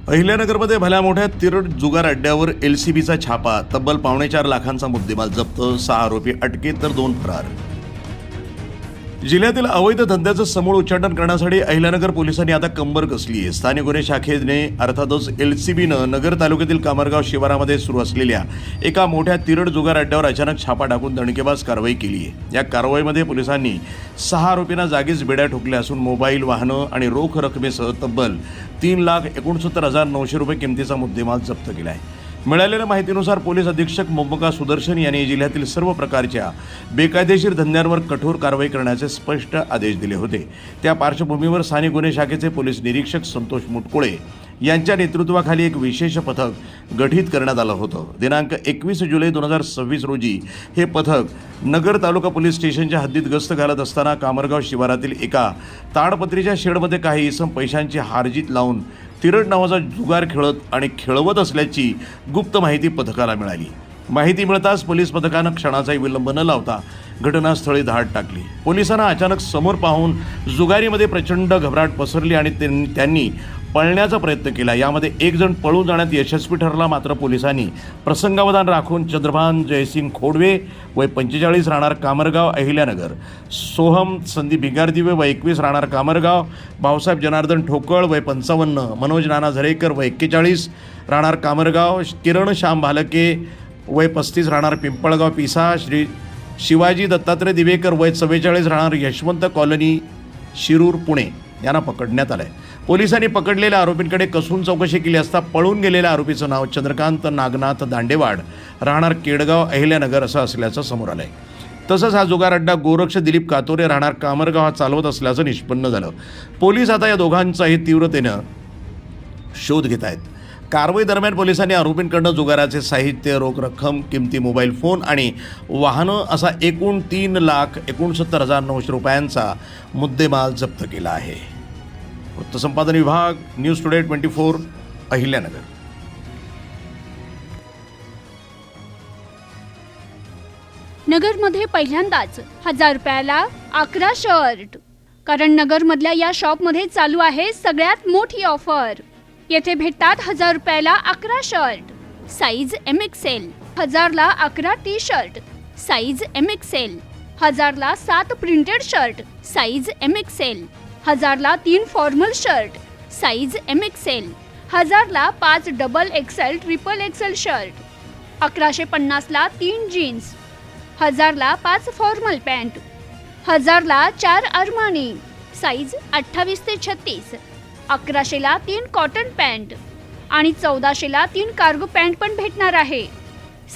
अहिल्यानगरमध्ये भल्या मोठ्या तिरड जुगार अड्ड्यावर एलसीबीचा छापा, तब्बल 4.25 लाखांचा मुद्देमाल जप्त, 6 आरोपी अटकेत तर 2 फरार। जिल्ह्यातील अवैध धंद्याचं समूळ उच्चाटन करण्यासाठी अहिल्यानगर पोलिसांनी आता कंबर कसली आहे। स्थानिक गुन्हे शाखेने अर्थातच एलसीबीनं नगर तालुक्यातील कामरगाव शिवारामध्ये सुरू असलेल्या एका मोठ्या तिरड जुगार अड्ड्यावर अचानक छापा टाकून दणकेबाज कारवाई केली आहे। या कारवाईमध्ये पोलिसांनी 6 आरोपींना जागीच बेड्या ठोकल्या असून मोबाईल, वाहनं आणि रोख रकमेसह तब्बल 3,69,900 रुपये किमतीचा मुद्देमाल जप्त केला आहे। मिळालेल्या माहितीनुसार पोलीस अधीक्षक मोम्मका सुदर्शन यांनी जिल्ह्यातील सर्व प्रकारच्या बेकायदेशीर धंद्यांवर कठोर कारवाई करण्याचे स्पष्ट आदेश दिले होते। त्या पार्श्वभूमीवर स्थानिक गुन्हे शाखेचे पोलीस निरीक्षक संतोष मुटकुळे यांच्या नेतृत्वाखाली एक विशेष पथक गठीत करण्यात आलं होतं। दिनांक 21 जुलै 2026 रोजी हे पथक नगर तालुका पोलीस स्टेशनच्या हद्दीत गस्त घालत असताना कामरगाव शिवारातील एका ताडपत्रीच्या शेडमध्ये काही इसम पैशांची हारजीत लावून तिरड नावाचा जुगार खेळवत असल्याची गुप्त माहिती पथकाला मिळाली। माहिती मिळताच पोलीस पथकानं क्षणाचाही विलंब न लावता घटनास्थळी धाड टाकली। पोलिसांना अचानक समोर पाहून जुगारीमध्ये प्रचंड घबराट पसरली आणि त्यांनी पळण्याचा प्रयत्न केला। यामध्ये एक जण पळून जाण्यात यशस्वी ठरला, मात्र पोलिसांनी प्रसंगावधान राखून चंद्रभान जयसिंग खोडवे वय 45 राहणार कामरगाव अहिल्यानगर, सोहम संदीप भिगारदिवे वय 21 राहणार कामरगाव, भाऊसाहेब जनार्दन ठोकळ वय 55, मनोज नाना झरेकर वय 41 राहणार कामरगाव, किरण श्याम भालके वय 35 राहणार पिंपळगाव पिसा, श्री शिवाजी दत्तात्रय दिवेकर वय 44 राहणार यशवंत कॉलनी शिरूर पुणे यांना पकडण्यात आलंय। पोलिसांनी पकडलेल्या आरोपींकडे कसून चौकशी केली असता पळून गेलेल्या आरोपीचं नाव चंद्रकांत नागनाथ दांडेवाड राहणार केडगाव अहिल्यानगर असं असल्याचं समोर आलंय। तसंच हा जुगार अड्डा गोरक्ष दिलीप कातोरे राहणार कामरगाव हा चालवत असल्याचं निष्पन्न झालं। पोलीस आता या दोघांचाही तीव्रतेनं शोध घेत आहेत। कारवाई दरम्यान पोलिसांनी आरोपींकडून जुगाराचे साहित्य, रोख रक्कम, किमती मोबाईल फोन आणि वाहनं असा एकूण 3,69,900 रुपयांचा मुद्देमाल जप्त केला आहे। वृत्तसंपादन विभाग, न्यूज टुडे 24, अहिल्यानगर। नगरमध्ये पहिल्यांदाच 1,000 रुपयाला 11 शर्ट, कारण नगरमधल्या या शॉपमध्ये चालू आहे सगळ्यात मोठी ऑफर। येथे भेटतात 1,000 रुपयाला 11 शर्ट, साईज MXL, 1,000 ला 11 टी शर्ट, साईज MXL, 1,000 ला 7 प्रिंटेड शर्ट, साईज MXL, 1,000 ला 3 फॉर्मल शर्ट, साईज MXL, 1,000 ला 5 double XL, triple XL shirt, 1,150 ला 3 जीन्स, 1,000 ला 5 फॉर्मल पॅन्ट, 1,000 ला 4 अरमानी, साईज 28 ते 36, 1,100 ला 3 कॉटन पॅन्ट आणि 1,400 ला 3 कार्गो पॅन्ट पण भेटणार आहे,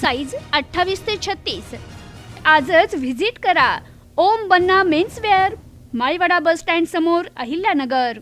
साईज 28 ते 36। आजच व्हिजिट करा ओम बन्ना मेन्सवेअर, माळीवाडा बस स्टँड समोर, अहिल्यानगर।